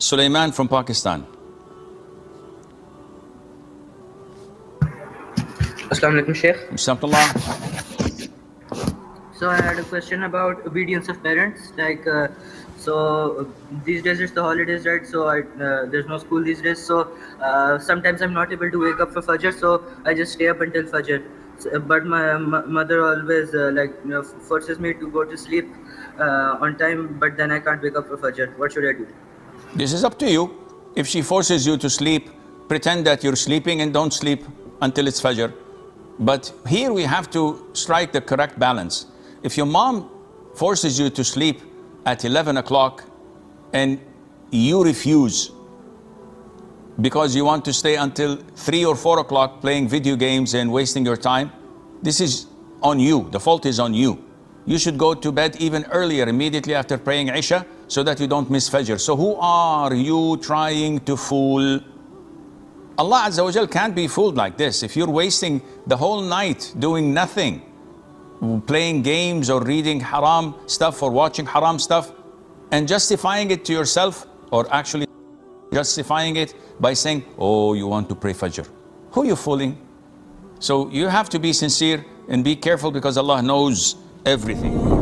Sulaiman from Pakistan. Assimalhakeem, Sheikh. Bismillah. So I had a question about obedience of parents. So these days it's the holidays, right? So there's no school these days. So sometimes I'm not able to wake up for Fajr. So I just stay up until Fajr. So, but my mother always forces me to go to sleep on time. But then I can't wake up for Fajr. What should I do? This is up to you. If she forces you to sleep, pretend that you're sleeping and don't sleep until it's Fajr. But here we have to strike the correct balance. If your mom forces you to sleep at 11 o'clock and you refuse because you want to stay until 3 or 4 o'clock playing video games and wasting your time, this is on you. The fault is on you. You should go to bed even earlier, immediately after praying Isha, so that you don't miss Fajr. So who are you trying to fool? Allah Azza wa Jal can't be fooled like this. If you're wasting the whole night doing nothing, playing games or reading haram stuff or watching haram stuff, and justifying it to yourself, or actually justifying it by saying, oh, you want to pray Fajr. Who are you fooling? So you have to be sincere and be careful, because Allah knows everything.